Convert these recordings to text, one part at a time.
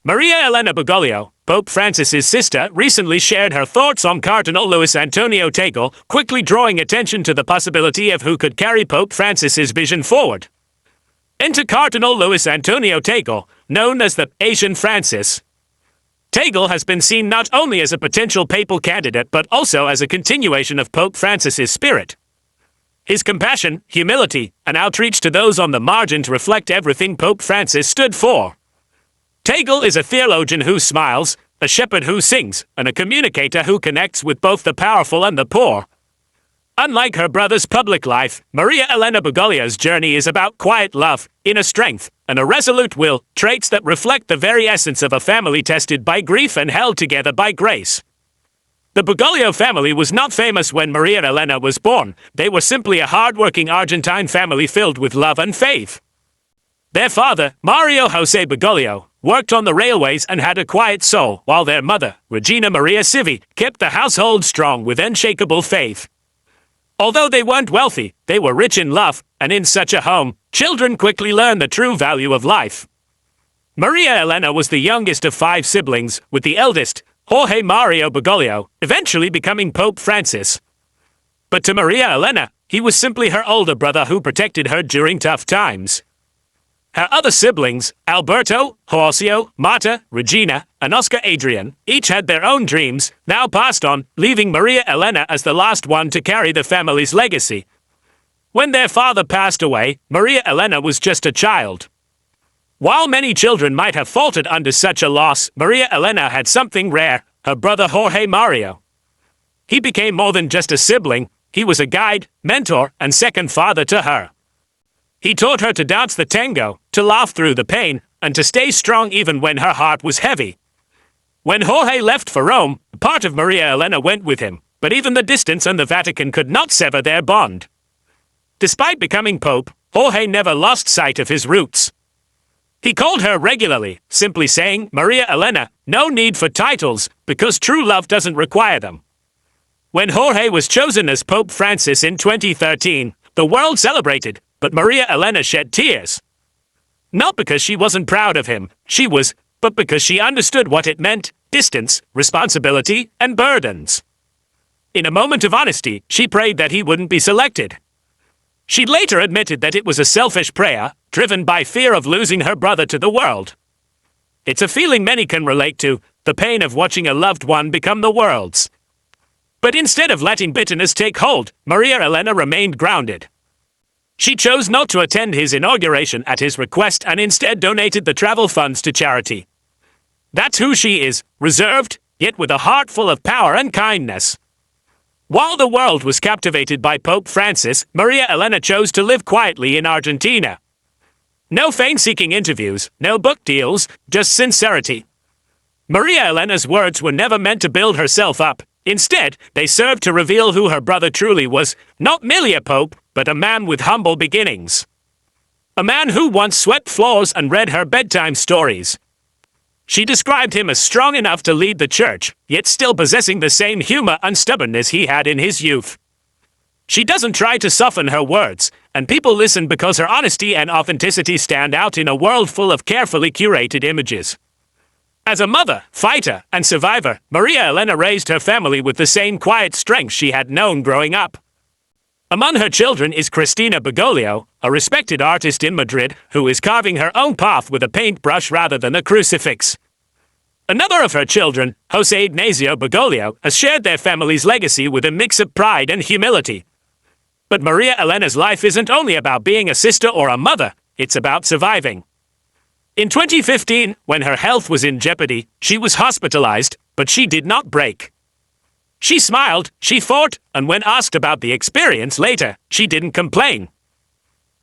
Maria Elena Bergoglio, Pope Francis's sister, recently shared her thoughts on Cardinal Luis Antonio Tagle, quickly drawing attention to the possibility of who could carry Pope Francis's vision forward. Enter Cardinal Luis Antonio Tagle, known as the Asian Francis. Tagle has been seen not only as a potential papal candidate but also as a continuation of Pope Francis's spirit. His compassion, humility, and outreach to those on the margins reflect everything Pope Francis stood for. Tagle is a theologian who smiles, a shepherd who sings, and a communicator who connects with both the powerful and the poor. Unlike her brother's public life, Maria Elena Bergoglio's journey is about quiet love, inner strength, and a resolute will, traits that reflect the very essence of a family tested by grief and held together by grace. The Bergoglio family was not famous when Maria Elena was born. They were simply a hard-working Argentine family filled with love and faith. Their father, Mario José Bergoglio, worked on the railways and had a quiet soul, while their mother, Regina Maria Civi, kept the household strong with unshakable faith. Although they weren't wealthy, they were rich in love, and in such a home, children quickly learn the true value of life. Maria Elena was the youngest of 5 siblings, with the eldest, Jorge Mario Bergoglio, eventually becoming Pope Francis. But to Maria Elena, he was simply her older brother who protected her during tough times. Her other siblings, Alberto, Horacio, Marta, Regina, and Oscar Adrian, each had their own dreams, now passed on, leaving Maria Elena as the last one to carry the family's legacy. When their father passed away, Maria Elena was just a child. While many children might have faltered under such a loss, Maria Elena had something rare, her brother Jorge Mario. He became more than just a sibling, he was a guide, mentor, and second father to her. He taught her to dance the tango, to laugh through the pain, and to stay strong even when her heart was heavy. When Jorge left for Rome, part of Maria Elena went with him, but even the distance and the Vatican could not sever their bond. Despite becoming Pope, Jorge never lost sight of his roots. He called her regularly, simply saying, "Maria Elena, no need for titles, because true love doesn't require them." When Jorge was chosen as Pope Francis in 2013, the world celebrated, but Maria Elena shed tears. Not because she wasn't proud of him, but because she understood what it meant: distance, responsibility, and burdens. In a moment of honesty, she prayed that he wouldn't be selected. She later admitted that it was a selfish prayer, driven by fear of losing her brother to the world. It's a feeling many can relate to, the pain of watching a loved one become the world's. But instead of letting bitterness take hold, Maria Elena remained grounded. She chose not to attend his inauguration at his request and instead donated the travel funds to charity. That's who she is, reserved, yet with a heart full of power and kindness. While the world was captivated by Pope Francis, Maria Elena chose to live quietly in Argentina. No fame-seeking interviews, no book deals, just sincerity. Maria Elena's words were never meant to build herself up. Instead, they served to reveal who her brother truly was, not merely a pope, but a man with humble beginnings. A man who once swept floors and read her bedtime stories. She described him as strong enough to lead the church, yet still possessing the same humor and stubbornness he had in his youth. She doesn't try to soften her words, and people listen because her honesty and authenticity stand out in a world full of carefully curated images. As a mother, fighter, and survivor, Maria Elena raised her family with the same quiet strength she had known growing up. Among her children is Cristina Bergoglio, a respected artist in Madrid who is carving her own path with a paintbrush rather than a crucifix. Another of her children, José Ignacio Bergoglio, has shared their family's legacy with a mix of pride and humility. But Maria Elena's life isn't only about being a sister or a mother, it's about surviving. In 2015, when her health was in jeopardy, she was hospitalized, but she did not break. She smiled, she fought, and when asked about the experience later, she didn't complain.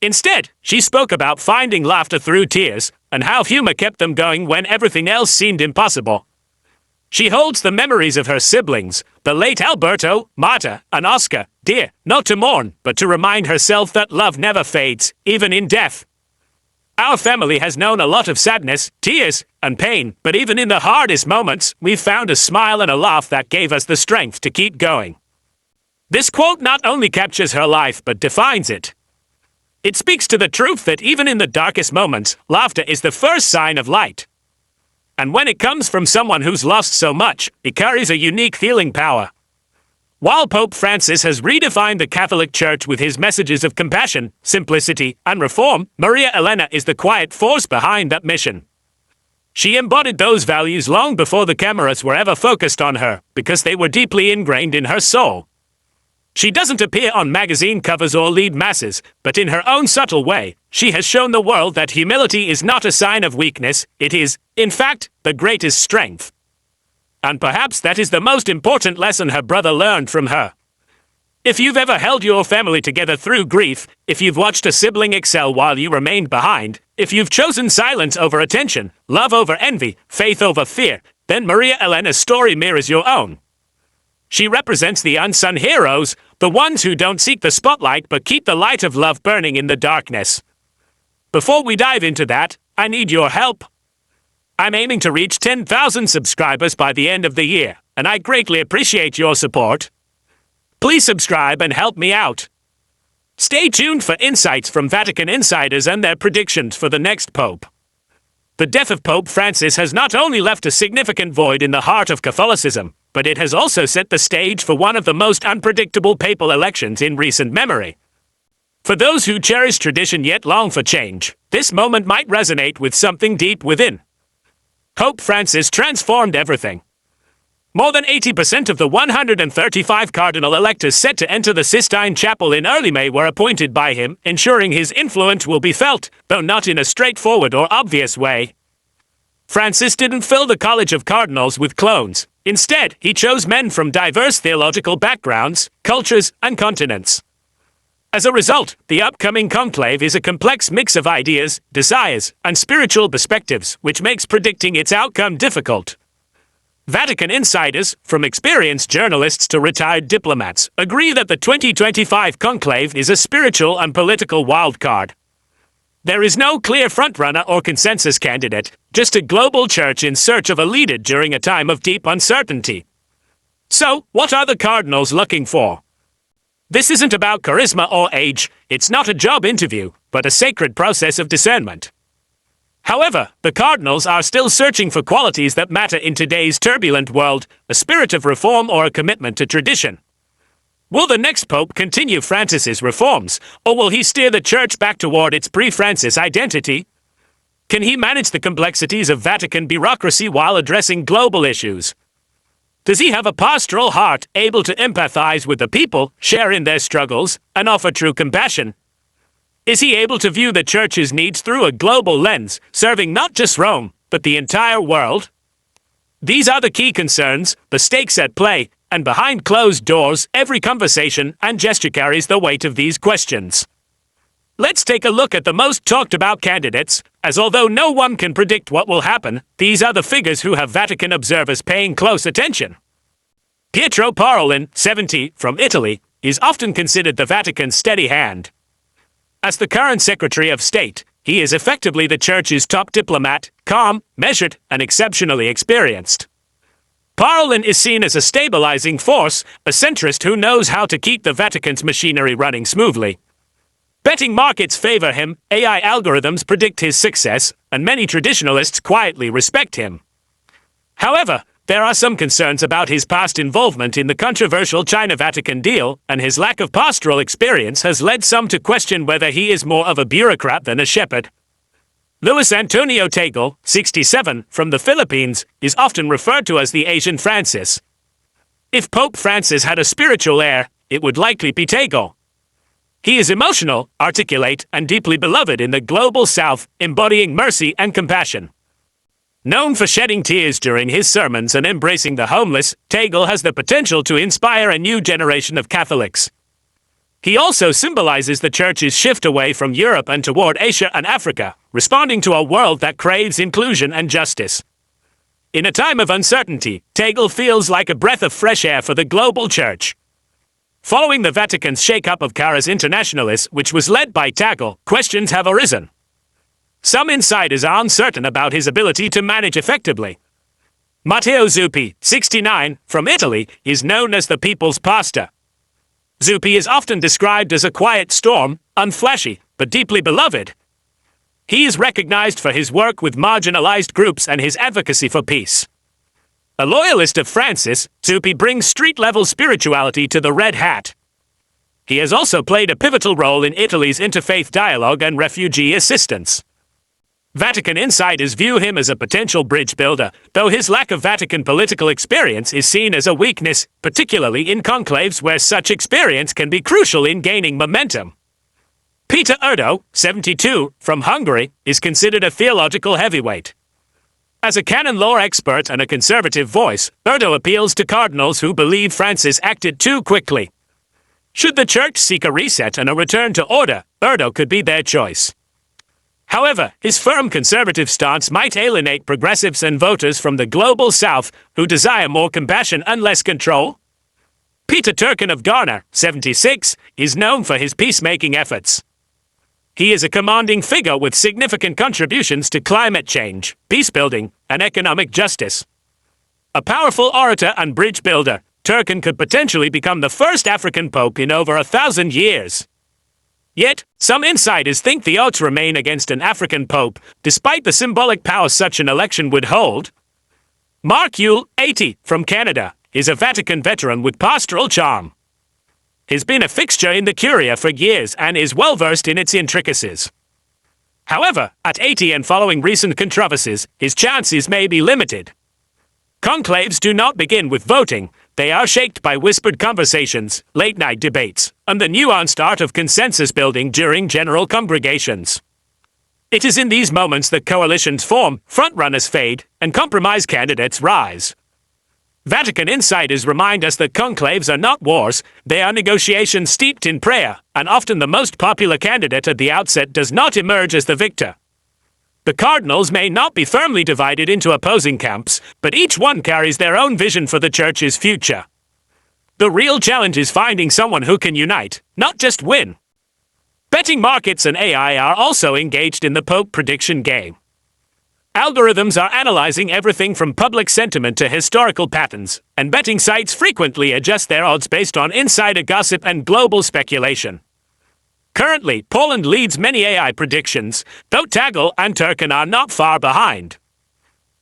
Instead, she spoke about finding laughter through tears, and how humor kept them going when everything else seemed impossible. She holds the memories of her siblings, the late Alberto, Marta, and Oscar, dear, not to mourn, but to remind herself that love never fades, even in death. Our family has known a lot of sadness, tears, and pain, but even in the hardest moments, we've found a smile and a laugh that gave us the strength to keep going. This quote not only captures her life but defines it. It speaks to the truth that even in the darkest moments, laughter is the first sign of light. And when it comes from someone who's lost so much, it carries a unique healing power. While Pope Francis has redefined the Catholic Church with his messages of compassion, simplicity, and reform, Maria Elena is the quiet force behind that mission. She embodied those values long before the cameras were ever focused on her, because they were deeply ingrained in her soul. She doesn't appear on magazine covers or lead masses, but in her own subtle way, she has shown the world that humility is not a sign of weakness, it is, in fact, the greatest strength. And perhaps that is the most important lesson her brother learned from her. If you've ever held your family together through grief, if you've watched a sibling excel while you remained behind, if you've chosen silence over attention, love over envy, faith over fear, then Maria Elena's story mirrors your own. She represents the unsung heroes, the ones who don't seek the spotlight but keep the light of love burning in the darkness. Before we dive into that, I need your help. I'm aiming to reach 10,000 subscribers by the end of the year, and I greatly appreciate your support. Please subscribe and help me out. Stay tuned for insights from Vatican insiders and their predictions for the next Pope. The death of Pope Francis has not only left a significant void in the heart of Catholicism, but it has also set the stage for one of the most unpredictable papal elections in recent memory. For those who cherish tradition yet long for change, this moment might resonate with something deep within. Pope Francis transformed everything. More than 80% of the 135 cardinal electors set to enter the Sistine Chapel in early May were appointed by him, ensuring his influence will be felt, though not in a straightforward or obvious way. Francis didn't fill the College of Cardinals with clones. Instead, he chose men from diverse theological backgrounds, cultures, and continents. As a result, the upcoming conclave is a complex mix of ideas, desires, and spiritual perspectives, which makes predicting its outcome difficult. Vatican insiders, from experienced journalists to retired diplomats, agree that the 2025 conclave is a spiritual and political wildcard. There is no clear frontrunner or consensus candidate, just a global church in search of a leader during a time of deep uncertainty. So, what are the cardinals looking for? This isn't about charisma or age, it's not a job interview, but a sacred process of discernment. However, the cardinals are still searching for qualities that matter in today's turbulent world, a spirit of reform or a commitment to tradition. Will the next pope continue Francis's reforms, or will he steer the church back toward its pre-Francis identity? Can he manage the complexities of Vatican bureaucracy while addressing global issues? Does he have a pastoral heart, able to empathize with the people, share in their struggles, and offer true compassion? Is he able to view the church's needs through a global lens, serving not just Rome, but the entire world? These are the key concerns, the stakes at play, and behind closed doors, every conversation and gesture carries the weight of these questions. Let's take a look at the most talked about candidates, as although no one can predict what will happen, these are the figures who have Vatican observers paying close attention. Pietro Parolin, 70, from Italy, is often considered the Vatican's steady hand. As the current Secretary of State, he is effectively the Church's top diplomat, calm, measured, and exceptionally experienced. Parolin is seen as a stabilizing force, a centrist who knows how to keep the Vatican's machinery running smoothly. Betting markets favor him, AI algorithms predict his success, and many traditionalists quietly respect him. However, there are some concerns about his past involvement in the controversial China-Vatican deal, and his lack of pastoral experience has led some to question whether he is more of a bureaucrat than a shepherd. Luis Antonio Tagle, 67, from the Philippines, is often referred to as the Asian Francis. If Pope Francis had a spiritual heir, it would likely be Tagle. He is emotional, articulate, and deeply beloved in the global South, embodying mercy and compassion. Known for shedding tears during his sermons and embracing the homeless, Tagle has the potential to inspire a new generation of Catholics. He also symbolizes the Church's shift away from Europe and toward Asia and Africa, responding to a world that craves inclusion and justice. In a time of uncertainty, Tagle feels like a breath of fresh air for the global Church. Following the Vatican's shake-up of Caras Internationalis, which was led by Tagle, questions have arisen. Some insiders are uncertain about his ability to manage effectively. Matteo Zuppi, 69, from Italy, is known as the people's pastor. Zuppi is often described as a quiet storm, unflashy, but deeply beloved. He is recognized for his work with marginalized groups and his advocacy for peace. A loyalist of Francis, Zuppi brings street-level spirituality to the Red Hat. He has also played a pivotal role in Italy's interfaith dialogue and refugee assistance. Vatican insiders view him as a potential bridge builder, though his lack of Vatican political experience is seen as a weakness, particularly in conclaves where such experience can be crucial in gaining momentum. Peter Erdo, 72, from Hungary, is considered a theological heavyweight. As a canon law expert and a conservative voice, Erdo appeals to cardinals who believe Francis acted too quickly. Should the Church seek a reset and a return to order, Erdo could be their choice. However, his firm conservative stance might alienate progressives and voters from the global South who desire more compassion and less control. Peter Turkin of Ghana, 76, is known for his peacemaking efforts. He is a commanding figure with significant contributions to climate change, peacebuilding, and economic justice. A powerful orator and bridge builder, Turkin could potentially become the first African pope in over 1,000 years. Yet, some insiders think the odds remain against an African pope, despite the symbolic power such an election would hold. Mark Yule, 80, from Canada, is a Vatican veteran with pastoral charm. He's been a fixture in the Curia for years and is well-versed in its intricacies. However, at 80 and following recent controversies, his chances may be limited. Conclaves do not begin with voting. They are shaped by whispered conversations, late-night debates, and the nuanced art of consensus building during general congregations. It is in these moments that coalitions form, frontrunners fade, and compromise candidates rise. Vatican insiders remind us that conclaves are not wars, they are negotiations steeped in prayer, and often the most popular candidate at the outset does not emerge as the victor. The cardinals may not be firmly divided into opposing camps, but each one carries their own vision for the Church's future. The real challenge is finding someone who can unite, not just win. Betting markets and AI are also engaged in the Pope prediction game. Algorithms are analyzing everything from public sentiment to historical patterns, and betting sites frequently adjust their odds based on insider gossip and global speculation. Currently, Poland leads many AI predictions, though Tagle and Turkin are not far behind.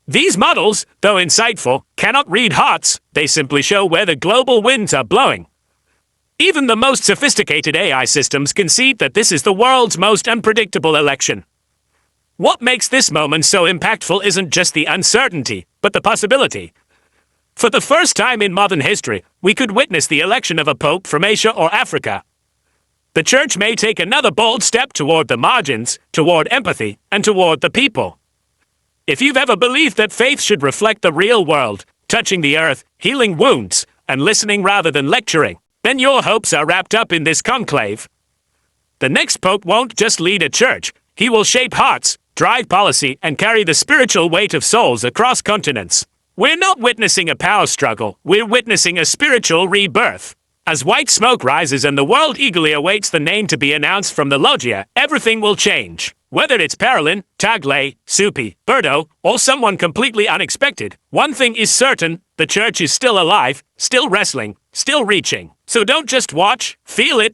These models, though insightful, cannot read hearts, they simply show where the global winds are blowing. Even the most sophisticated AI systems concede that this is the world's most unpredictable election. What makes this moment so impactful isn't just the uncertainty, but the possibility. For the first time in modern history, we could witness the election of a pope from Asia or Africa. The Church may take another bold step toward the margins, toward empathy, and toward the people. If you've ever believed that faith should reflect the real world, touching the earth, healing wounds, and listening rather than lecturing, then your hopes are wrapped up in this conclave. The next pope won't just lead a church, he will shape hearts, drive policy, and carry the spiritual weight of souls across continents. We're not witnessing a power struggle, we're witnessing a spiritual rebirth. As white smoke rises and the world eagerly awaits the name to be announced from the loggia, everything will change. Whether it's Parolin, Tagle, Zuppi, Erdo, or someone completely unexpected, one thing is certain, the Church is still alive, still wrestling, still reaching. So don't just watch, feel it.